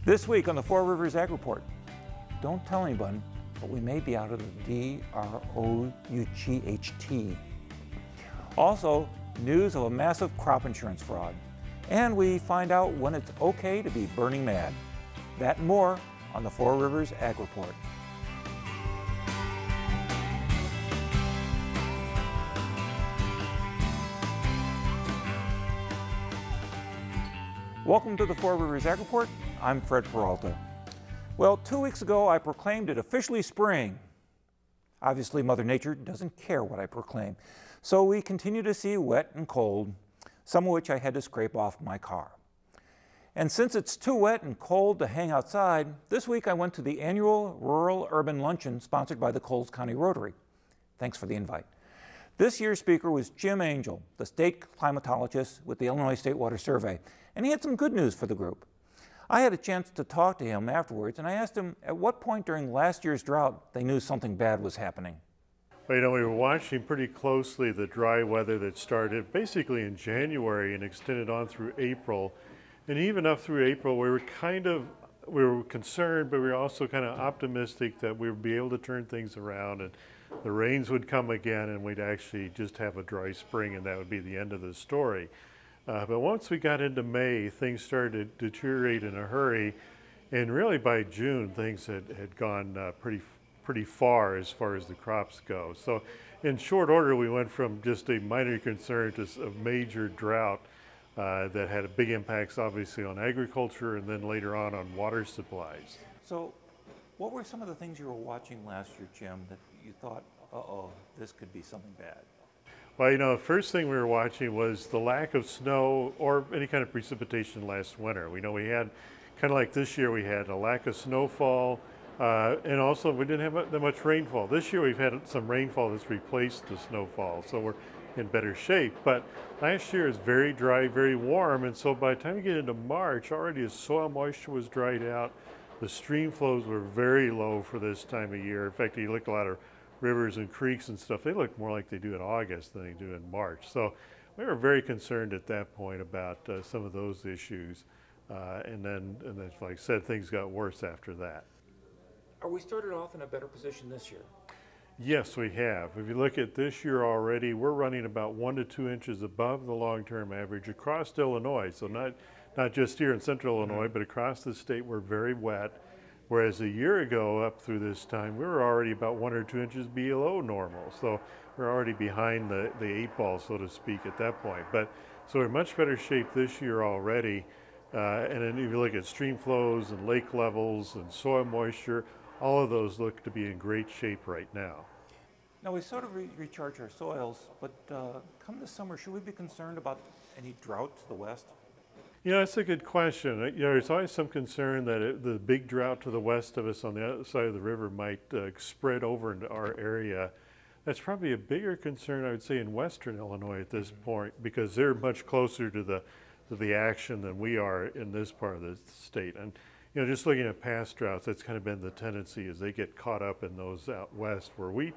This week on the Four Rivers Ag Report, don't tell anyone, but we may be out of the DROUGHT. Also, news of a massive crop insurance fraud. And we find out when it's okay to be burning mad. That and more on the Four Rivers Ag Report. Welcome to the Four Rivers Ag Report. I'm Fred Peralta. Well, 2 weeks ago, I proclaimed it officially spring. Obviously, Mother Nature doesn't care what I proclaim. So we continue to see wet and cold, some of which I had to scrape off my car. And since it's too wet and cold to hang outside, this week I went to the annual Rural Urban Luncheon sponsored by the Coles County Rotary. Thanks for the invite. This year's speaker was Jim Angel, the state climatologist with the Illinois State Water Survey, and he had some good news for the group. I had a chance to talk to him afterwards, and I asked him at what point during last year's drought they knew something bad was happening. Well, we were watching pretty closely the dry weather that started basically in January and extended on through April. And even up through April, we were concerned, but we were also kind of optimistic that we would be able to turn things around and the rains would come again and we'd actually just have a dry spring and that would be the end of the story. But once we got into May, things started to deteriorate in a hurry, and really by June, things had gone pretty far as the crops go. So in short order, we went from just a minor concern to a major drought that had big impacts, obviously, on agriculture and then later on water supplies. So what were some of the things you were watching last year, Jim, that you thought, uh-oh, this could be something bad? Well, the first thing we were watching was the lack of snow or any kind of precipitation last winter. We had, kind of like this year, we had a lack of snowfall, and also we didn't have that much rainfall. This year we've had some rainfall that's replaced the snowfall, so we're in better shape. But last year is very dry, very warm, and so by the time you get into March, already the soil moisture was dried out. The stream flows were very low for this time of year. In fact, you look at a lot of rivers and creeks and stuff, they look more like they do in August than they do in March. So we were very concerned at that point about some of those issues. And then, like I said, things got worse after that. Are we started off in a better position this year? Yes, we have. If you look at this year already, we're running about 1 to 2 inches above the long-term average across Illinois. So not just here in central Illinois, but across the state, we're very wet. Whereas a year ago, up through this time, we were already about 1 or 2 inches below normal. So we're already behind the 8 ball, so to speak, at that point. But so we're in much better shape this year already. And then if you look at stream flows and lake levels and soil moisture, all of those look to be in great shape right now. Now we sort of recharge our soils, but come this summer, should we be concerned about any drought to the west? That's a good question. There's always some concern that the big drought to the west of us on the other side of the river might spread over into our area. That's probably a bigger concern, I would say, in western Illinois at this point, because they're much closer to the action than we are in this part of the state. And just looking at past droughts, that's kind of been the tendency, is they get caught up in those out west, where we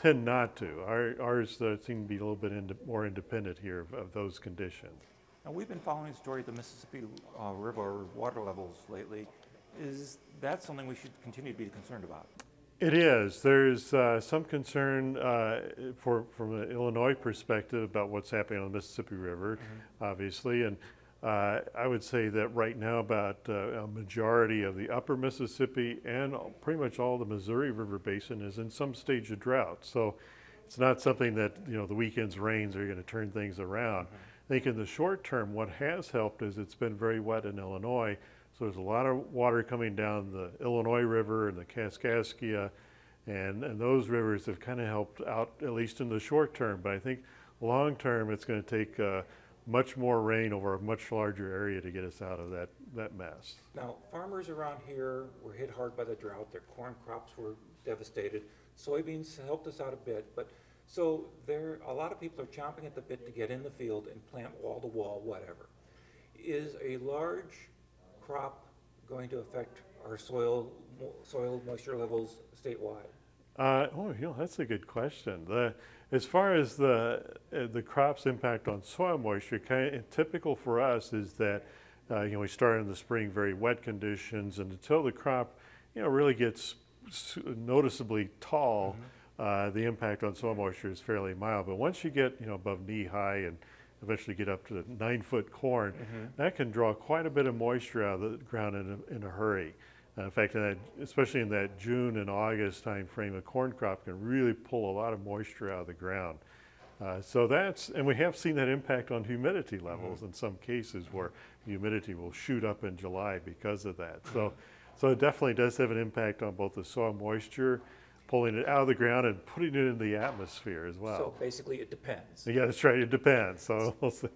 tend not to. Ours seem to be a little bit more independent here of those conditions. Now, we've been following the story of the Mississippi River water levels lately. Is that something we should continue to be concerned about? It is. There's some concern from an Illinois perspective about what's happening on the Mississippi River, obviously. And I would say that right now about a majority of the upper Mississippi and pretty much all the Missouri River Basin is in some stage of drought. So it's not something that, the weekend's rains are going to turn things around. I think in the short term, what has helped is it's been very wet in Illinois. So there's a lot of water coming down the Illinois River and the Kaskaskia, and those rivers have kind of helped out, at least in the short term. But I think long term, it's going to take much more rain over a much larger area to get us out of that mess. Now, farmers around here were hit hard by the drought. Their corn crops were devastated. Soybeans helped us out a bit, but so a lot of people are chomping at the bit to get in the field and plant wall to wall, whatever. Is a large crop going to affect our soil moisture levels statewide? That's a good question. As far as the crop's impact on soil moisture, kind of typical for us is that We start in the spring, very wet conditions, and until the crop, really gets noticeably tall, the impact on soil moisture is fairly mild. But once you get, above knee high and eventually get up to 9-foot corn, that can draw quite a bit of moisture out of the ground in a hurry. In fact, especially in that June and August time frame, a corn crop can really pull a lot of moisture out of the ground. And we have seen that impact on humidity levels in some cases where humidity will shoot up in July because of that. So it definitely does have an impact on both the soil moisture, pulling it out of the ground and putting it in the atmosphere as well. So basically it depends. Yeah, that's right, it depends, so we'll see.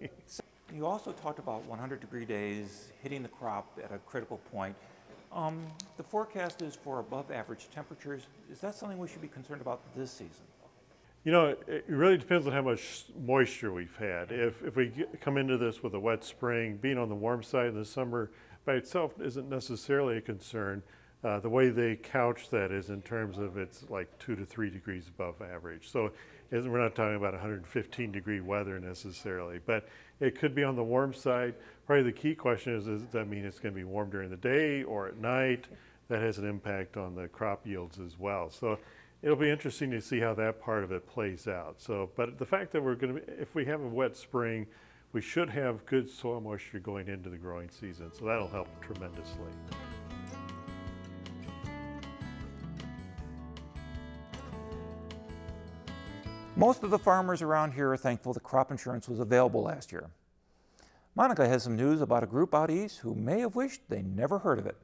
You also talked about 100-degree days hitting the crop at a critical point. The forecast is for above average temperatures. Is that something we should be concerned about this season? It really depends on how much moisture we've had. If we come into this with a wet spring, being on the warm side in the summer by itself isn't necessarily a concern. The way they couch that is in terms of it's like 2 to 3 degrees above average. So we're not talking about 115-degree weather necessarily, but it could be on the warm side. Probably the key question is, does that mean it's going to be warm during the day or at night? That has an impact on the crop yields as well. So it'll be interesting to see how that part of it plays out. But the fact that if we have a wet spring, we should have good soil moisture going into the growing season. So that'll help tremendously. Most of the farmers around here are thankful that crop insurance was available last year. Monica has some news about a group out east who may have wished they never heard of it.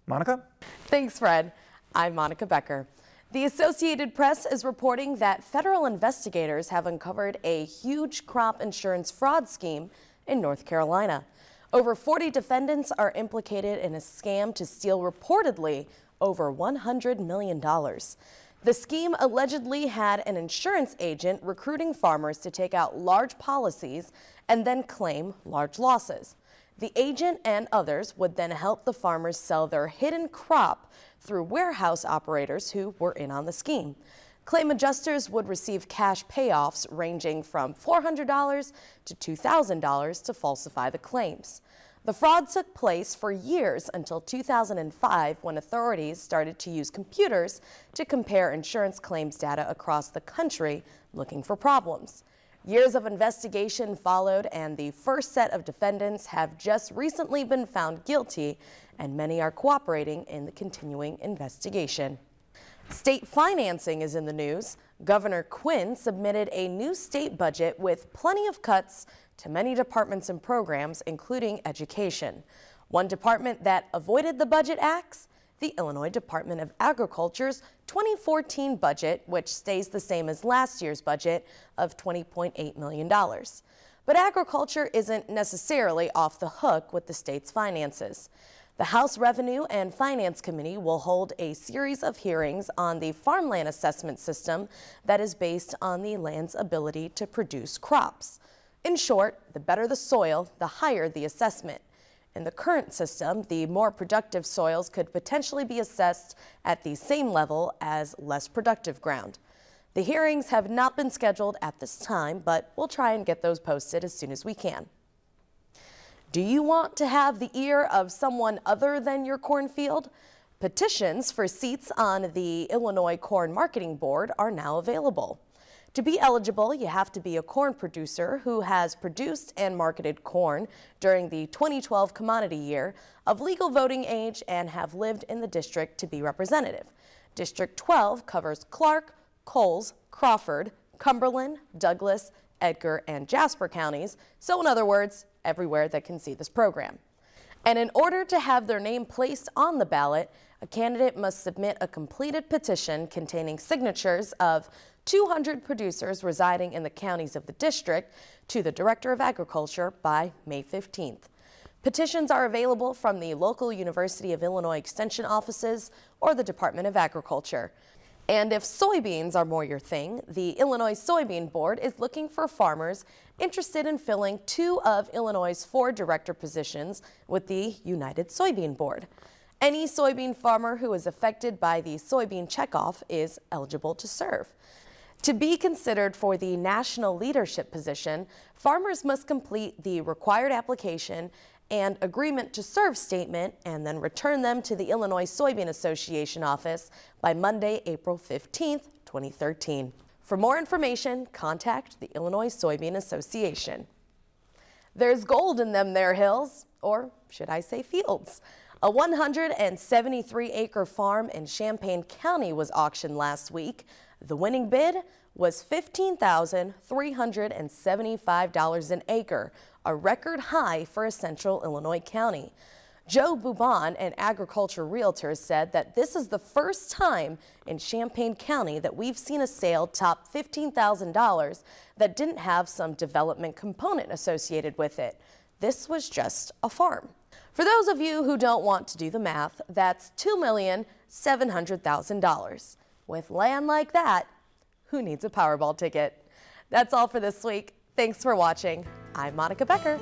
Monica? Thanks, Fred. I'm Monica Becker. The Associated Press is reporting that federal investigators have uncovered a huge crop insurance fraud scheme in North Carolina. Over 40 defendants are implicated in a scam to steal reportedly over $100 million. The scheme allegedly had an insurance agent recruiting farmers to take out large policies and then claim large losses. The agent and others would then help the farmers sell their hidden crop through warehouse operators who were in on the scheme. Claim adjusters would receive cash payoffs ranging from $400 to $2,000 to falsify the claims. The fraud took place for years until 2005, when authorities started to use computers to compare insurance claims data across the country looking for problems. Years of investigation followed, and the first set of defendants have just recently been found guilty, and many are cooperating in the continuing investigation. State financing is in the news. Governor Quinn submitted a new state budget with plenty of cuts to many departments and programs, including education. One department that avoided the budget axe, the Illinois Department of Agriculture's 2014 budget, which stays the same as last year's budget of $20.8 million. But agriculture isn't necessarily off the hook with the state's finances. The House Revenue and Finance Committee will hold a series of hearings on the farmland assessment system that is based on the land's ability to produce crops. In short, the better the soil, the higher the assessment. In the current system, the more productive soils could potentially be assessed at the same level as less productive ground. The hearings have not been scheduled at this time, but we'll try and get those posted as soon as we can. Do you want to have the ear of someone other than your cornfield? Petitions for seats on the Illinois Corn Marketing Board are now available. To be eligible, you have to be a corn producer who has produced and marketed corn during the 2012 commodity year, of legal voting age, and have lived in the district to be representative. District 12 covers Clark, Coles, Crawford, Cumberland, Douglas, Edgar, and Jasper counties, so in other words, everywhere that can see this program. And in order to have their name placed on the ballot, a candidate must submit a completed petition containing signatures of 200 producers residing in the counties of the district to the Director of Agriculture by May 15th. Petitions are available from the local University of Illinois Extension offices or the Department of Agriculture. And if soybeans are more your thing, the Illinois Soybean Board is looking for farmers interested in filling 2 of Illinois' 4 director positions with the United Soybean Board. Any soybean farmer who is affected by the soybean checkoff is eligible to serve. To be considered for the national leadership position, farmers must complete the required application and agreement to serve statement, and then return them to the Illinois Soybean Association office by Monday, April 15th, 2013. For more information, contact the Illinois Soybean Association. There's gold in them there hills, or should I say fields. A 173-acre farm in Champaign County was auctioned last week. The winning bid was $15,375 an acre, a record high for a central Illinois county. Joe Boubon, an agriculture realtor, said that this is the first time in Champaign County that we've seen a sale top $15,000 that didn't have some development component associated with it. This was just a farm. For those of you who don't want to do the math, that's $2,700,000. With land like that, who needs a Powerball ticket? That's all for this week. Thanks for watching. I'm Monica Becker.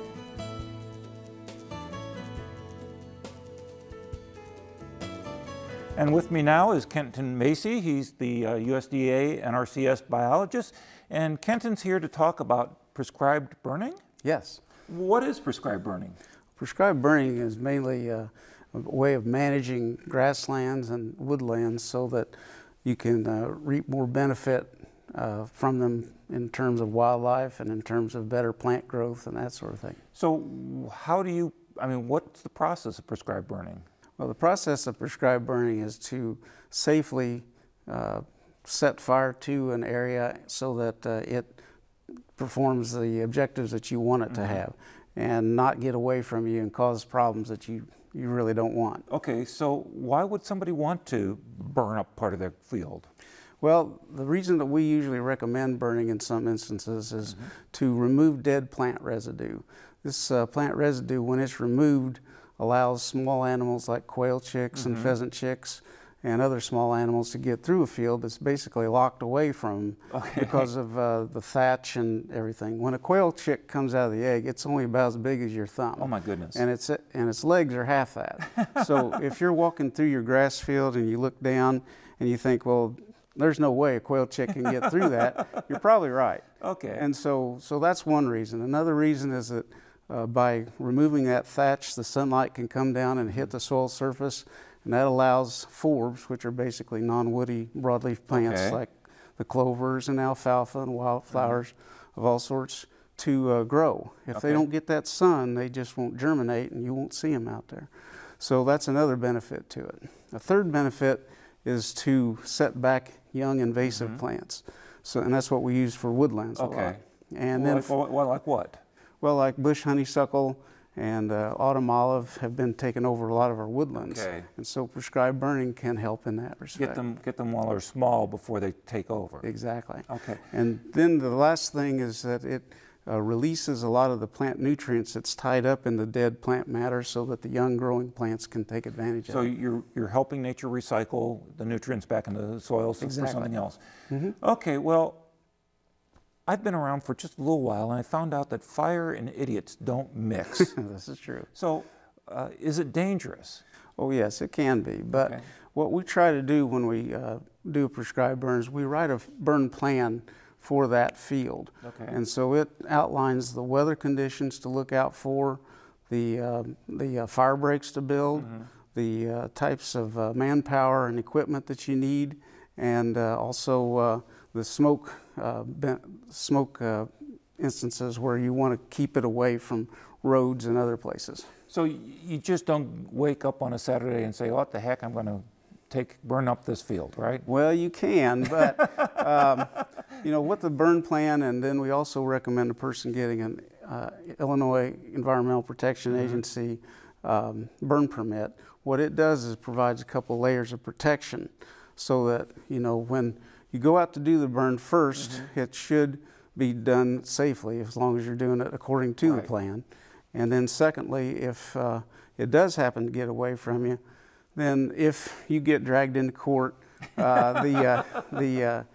And with me now is Kenton Macy. He's the USDA NRCS biologist. And Kenton's here to talk about prescribed burning? Yes. What is prescribed burning? Prescribed burning is mainly a way of managing grasslands and woodlands so that you can reap more benefit from them in terms of wildlife and in terms of better plant growth and that sort of thing. So how do you, what's the process of prescribed burning? Well, the process of prescribed burning is to safely set fire to an area so that it performs the objectives that you want it to have and not get away from you and cause problems that you really don't want. Okay, so why would somebody want to burn up part of their field? Well, the reason that we usually recommend burning in some instances is to remove dead plant residue. This plant residue, when it's removed, allows small animals like quail chicks and pheasant chicks and other small animals to get through a field that's basically locked away from because of the thatch and everything. When a quail chick comes out of the egg, it's only about as big as your thumb. Oh my goodness. And its legs are half that. So if you're walking through your grass field and you look down and you think, well, there's no way a quail chick can get through that, you're probably right. Okay. And so that's one reason. Another reason is that by removing that thatch, the sunlight can come down and hit the soil surface, and that allows forbs, which are basically non-woody broadleaf plants like the clovers and alfalfa and wildflowers of all sorts, to grow. If they don't get that sun, they just won't germinate and you won't see them out there. So that's another benefit to it. A third benefit is to set back young invasive plants. And that's what we use for woodlands a lot. And then like what? Well, like bush honeysuckle and autumn olive have been taking over a lot of our woodlands. And so prescribed burning can help in that respect. Get them while they're small before they take over. Exactly. Okay. And then the last thing is that it releases a lot of the plant nutrients that's tied up in the dead plant matter so that the young growing plants can take advantage of it. So you're helping nature recycle the nutrients back into the soil for something else. Okay, well, I've been around for just a little while and I found out that fire and idiots don't mix. This is true. So is it dangerous? Oh yes, it can be. But what we try to do when we do prescribed burns, we write a burn plan for that field. And so it outlines the weather conditions to look out for, the fire breaks to build, the types of manpower and equipment that you need, and also the smoke instances where you want to keep it away from roads and other places. So you just don't wake up on a Saturday and say, what the heck, I'm going to burn up this field, right? Well, you can, but you know, with the burn plan, and then we also recommend a person getting an Illinois Environmental Protection Agency burn permit. What it does is provides a couple layers of protection so that, you know, when you go out to do the burn first, it should be done safely as long as you're doing it according to the plan. And then secondly, if it does happen to get away from you, then if you get dragged into court, the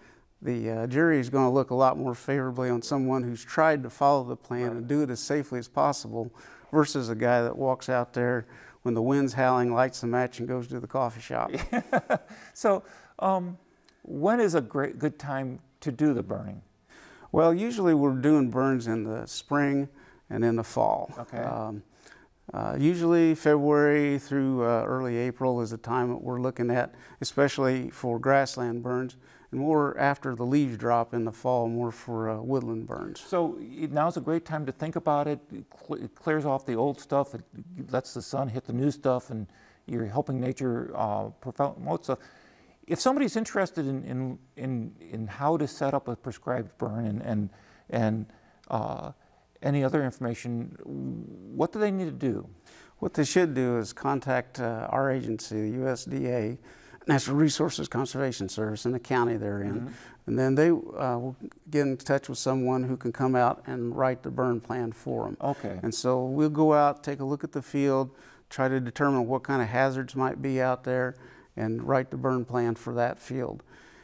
jury is going to look a lot more favorably on someone who's tried to follow the plan and do it as safely as possible versus a guy that walks out there when the wind's howling, lights the match, and goes to the coffee shop. So when is a good time to do the burning? Well, usually we're doing burns in the spring and in the fall. Usually February through early April is the time that we're looking at, especially for grassland burns, and more after the leaves drop in the fall, more for woodland burns. So now's a great time to think about it. It clears off the old stuff, it lets the sun hit the new stuff, and you're helping nature promote stuff. If somebody's interested in how to set up a prescribed burn and any other information, what do they need to do? What they should do is contact our agency, the USDA, Natural Resources Conservation Service, in the county they're in. And then they will get in touch with someone who can come out and write the burn plan for them. Okay. And so we'll go out, take a look at the field, try to determine what kind of hazards might be out there, and write the burn plan for that field.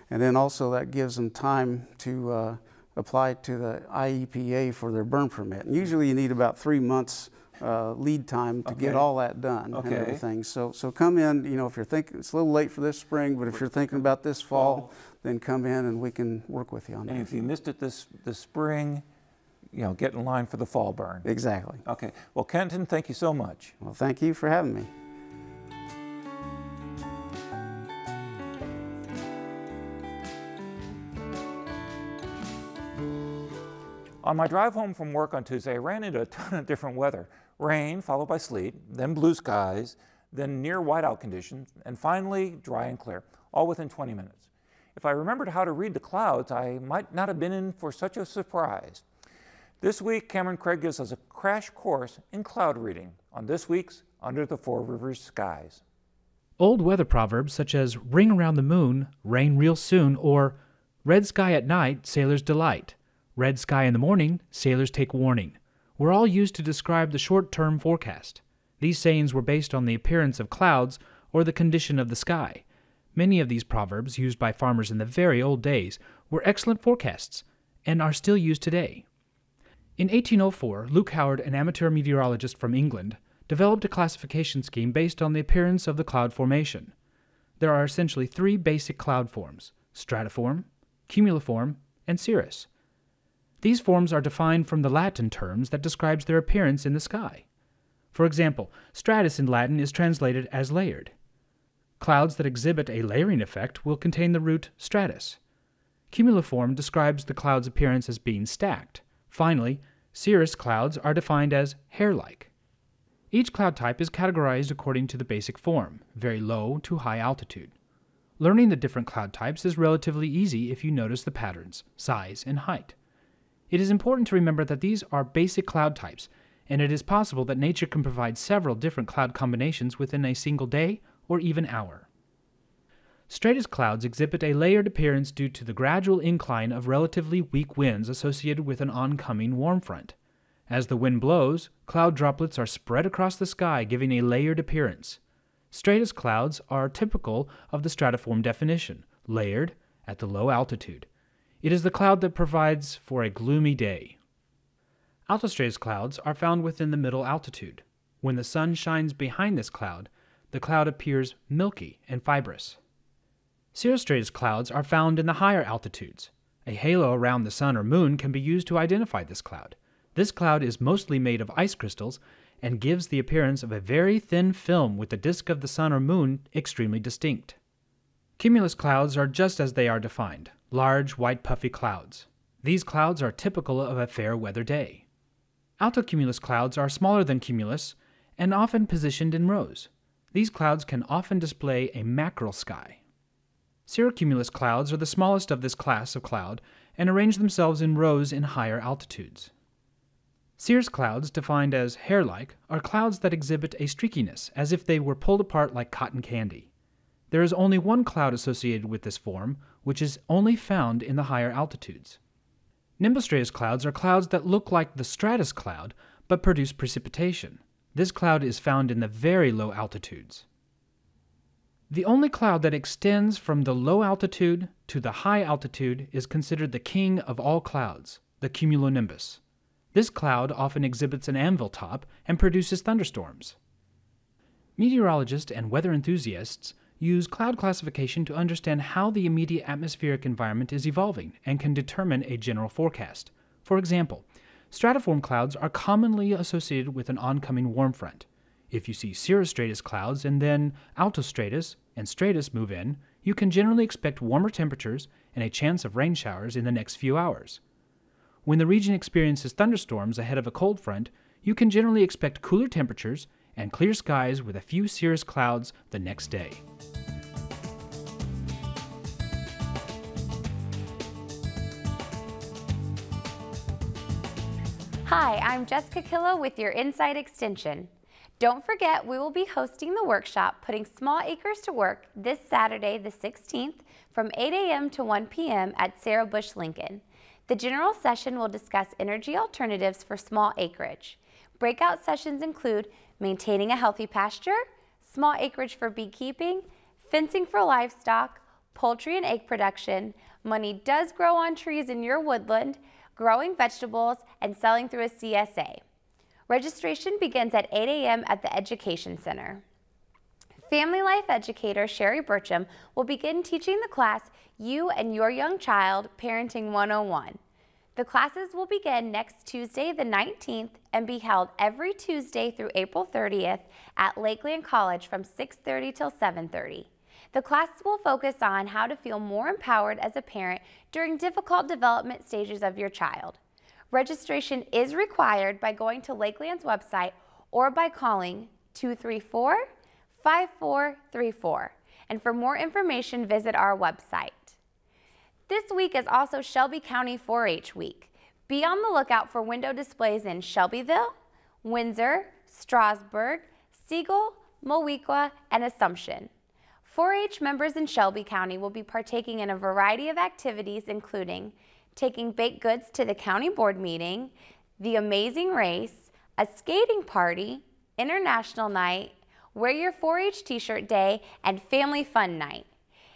And then also that gives them time to apply to the IEPA for their burn permit. And usually you need about 3 months lead time to get all that done and everything. So come in, you know, if you're thinking, it's a little late for this spring, but if you're thinking about this fall, then come in and we can work with you on that. And if you missed it this spring, you know, get in line for the fall burn. Exactly. Okay. Well, Kenton, thank you so much. Well, thank you for having me. On my drive home from work on Tuesday, I ran into a ton of different weather. Rain, followed by sleet, then blue skies, then near whiteout conditions, and finally dry and clear, all within 20 minutes. If I remembered how to read the clouds, I might not have been in for such a surprise. This week, Cameron Craig gives us a crash course in cloud reading on this week's Under the Four Rivers Skies. Old weather proverbs such as ring around the moon, rain real soon, or red sky at night, sailor's delight, red sky in the morning, sailors take warning, were all used to describe the short-term forecast. These sayings were based on the appearance of clouds or the condition of the sky. Many of these proverbs, used by farmers in the very old days, were excellent forecasts and are still used today. In 1804, Luke Howard, an amateur meteorologist from England, developed a classification scheme based on the appearance of the cloud formation. There are essentially 3 basic cloud forms: stratiform, cumuliform, and cirrus. These forms are defined from the Latin terms that describes their appearance in the sky. For example, stratus in Latin is translated as layered. Clouds that exhibit a layering effect will contain the root stratus. Cumuliform describes the cloud's appearance as being stacked. Finally, cirrus clouds are defined as hair-like. Each cloud type is categorized according to the basic form, very low to high altitude. Learning the different cloud types is relatively easy if you notice the patterns, size, and height. It is important to remember that these are basic cloud types, and it is possible that nature can provide several different cloud combinations within a single day or even hour. Stratus clouds exhibit a layered appearance due to the gradual incline of relatively weak winds associated with an oncoming warm front. As the wind blows, cloud droplets are spread across the sky, giving a layered appearance. Stratus clouds are typical of the stratiform definition, layered at the low altitude. It is the cloud that provides for a gloomy day. Altostratus clouds are found within the middle altitude. When the sun shines behind this cloud, the cloud appears milky and fibrous. Cirrostratus clouds are found in the higher altitudes. A halo around the sun or moon can be used to identify this cloud. This cloud is mostly made of ice crystals and gives the appearance of a very thin film with the disk of the sun or moon extremely distinct. Cumulus clouds are just as they are defined, large, white, puffy clouds. These clouds are typical of a fair weather day. Altocumulus clouds are smaller than cumulus and often positioned in rows. These clouds can often display a mackerel sky. Cirrocumulus clouds are the smallest of this class of cloud and arrange themselves in rows in higher altitudes. Cirrus clouds, defined as hair-like, are clouds that exhibit a streakiness, as if they were pulled apart like cotton candy. There is only one cloud associated with this form, which is only found in the higher altitudes. Nimbostratus clouds are clouds that look like the stratus cloud, but produce precipitation. This cloud is found in the very low altitudes. The only cloud that extends from the low altitude to the high altitude is considered the king of all clouds, the cumulonimbus. This cloud often exhibits an anvil top and produces thunderstorms. Meteorologists and weather enthusiasts use cloud classification to understand how the immediate atmospheric environment is evolving and can determine a general forecast. For example, stratiform clouds are commonly associated with an oncoming warm front. If you see cirrostratus clouds and then altostratus and stratus move in, you can generally expect warmer temperatures and a chance of rain showers in the next few hours. When the region experiences thunderstorms ahead of a cold front, you can generally expect cooler temperatures and clear skies with a few cirrus clouds the next day. Hi, I'm Jessica Killo with your Inside Extension. Don't forget, we will be hosting the workshop Putting Small Acres to Work this Saturday, the 16th, from 8 a.m. to 1 p.m. at Sarah Bush Lincoln. The general session will discuss energy alternatives for small acreage. Breakout sessions include maintaining a healthy pasture, small acreage for beekeeping, fencing for livestock, poultry and egg production, money does grow on trees in your woodland, growing vegetables, and selling through a CSA. Registration begins at 8 a.m. at the Education Center. Family Life educator Sherry Burcham will begin teaching the class You and Your Young Child Parenting 101. The classes will begin next Tuesday the 19th and be held every Tuesday through April 30th at Lakeland College from 6:30 till 7:30. The classes will focus on how to feel more empowered as a parent during difficult development stages of your child. Registration is required by going to Lakeland's website or by calling 234-5434. And for more information, visit our website. This week is also Shelby County 4-H Week. Be on the lookout for window displays in Shelbyville, Windsor, Strasburg, Siegel, Moweaqua, and Assumption. 4-H members in Shelby County will be partaking in a variety of activities, including taking baked goods to the county board meeting, the amazing race, a skating party, international night, wear your 4-H t-shirt day, and family fun night.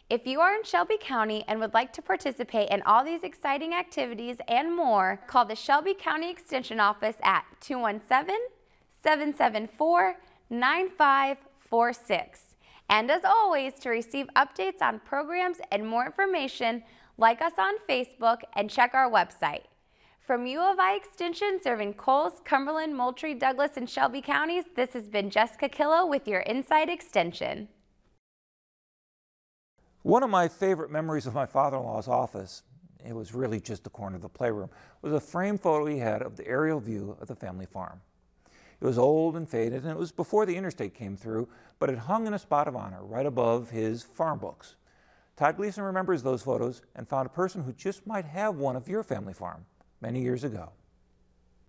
If you are in Shelby County and would like to participate in all these exciting activities and more, call the Shelby County Extension Office at 217-774-9546. And as always, to receive updates on programs and more information, like us on Facebook and check our website. From U of I Extension serving Coles, Cumberland, Moultrie, Douglas, and Shelby counties, this has been Jessica Killo with your Inside Extension. One of my favorite memories of my father-in-law's office, it was really just the corner of the playroom, was a framed photo he had of the aerial view of the family farm. It was old and faded, and it was before the interstate came through, but it hung in a spot of honor right above his farm books. Todd Gleason remembers those photos and found a person who just might have one of your family farm many years ago.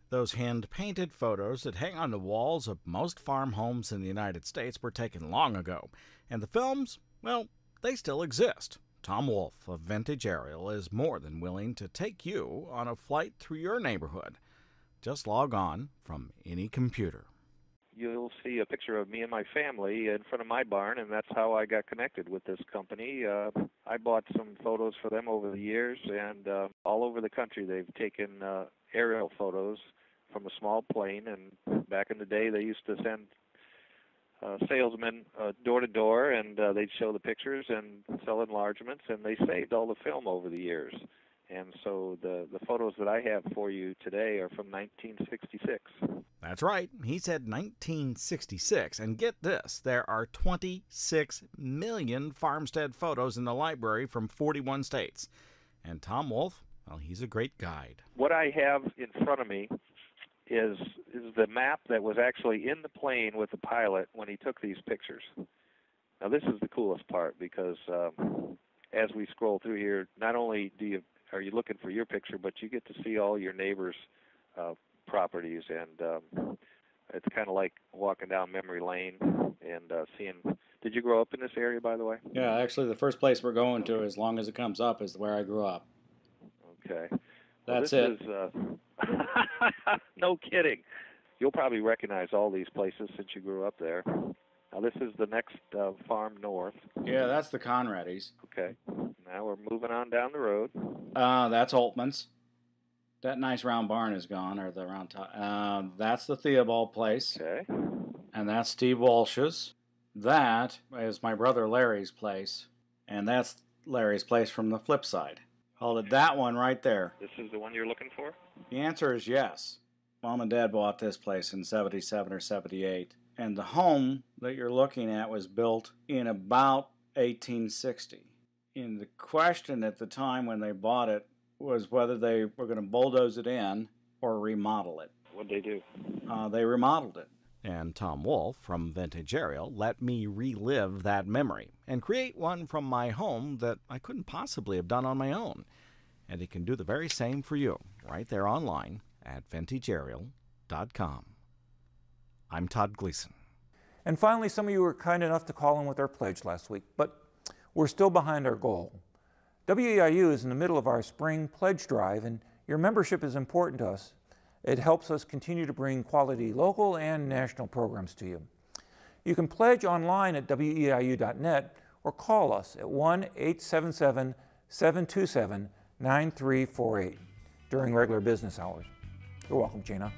Those hand-painted photos that hang on the walls of most farm homes in the United States were taken long ago, and the films, well, they still exist. Tom Wolfe of Vintage Aerial is more than willing to take you on a flight through your neighborhood. Just log on from any computer. You'll see a picture of me and my family in front of my barn, and that's how I got connected with this company. I bought some photos for them over the years, and all over the country they've taken aerial photos from a small plane, and back in the day they used to send salesmen door to door, and they'd show the pictures and sell enlargements, and they saved all the film over the years. And so the photos that I have for you today are from 1966. That's right. He said 1966. And get this, there are 26 million farmstead photos in the library from 41 states. And Tom Wolfe, well, he's a great guide. What I have in front of me is the map that was actually in the plane with the pilot when he took these pictures. Now this is the coolest part, because as we scroll through here, not only are you looking for your picture, but you get to see all your neighbors' properties, and it's kind of like walking down memory lane and seeing. Did you grow up in this area, by the way? Yeah, actually, the first place we're going to, as long as it comes up, is where I grew up. Okay. That's well, it. No kidding. You'll probably recognize all these places since you grew up there. Now, this is the next farm north. Yeah, that's the Conradys. Okay. Now we're moving on down the road. That's Altman's. That nice round barn is gone, or the round top. That's the Theobald place. Okay. And that's Steve Walsh's. That is my brother Larry's place. And that's Larry's place from the flip side. Called it that one right there. This is the one you're looking for? The answer is yes. Mom and Dad bought this place in 77 or 78. And the home that you're looking at was built in about 1860. And the question at the time when they bought it was whether they were going to bulldoze it in or remodel it. What'd they do? They remodeled it. And Tom Wolf from Vintage Aerial let me relive that memory and create one from my home that I couldn't possibly have done on my own. And he can do the very same for you right there online at vintageaerial.com. I'm Todd Gleason. And finally, some of you were kind enough to call in with our pledge last week, but we're still behind our goal. WEIU is in the middle of our spring pledge drive, and your membership is important to us. It helps us continue to bring quality local and national programs to you. You can pledge online at weiu.net or call us at 1-877-727-9348 during regular business hours. You're welcome, Gina.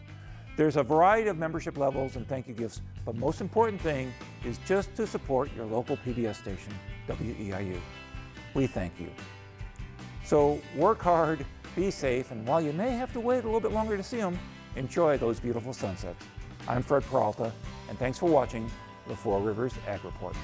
There's a variety of membership levels and thank you gifts, but most important thing is just to support your local PBS station, WEIU. We thank you. So work hard, be safe, and while you may have to wait a little bit longer to see them, enjoy those beautiful sunsets. I'm Fred Peralta, and thanks for watching the Four Rivers Ag Report.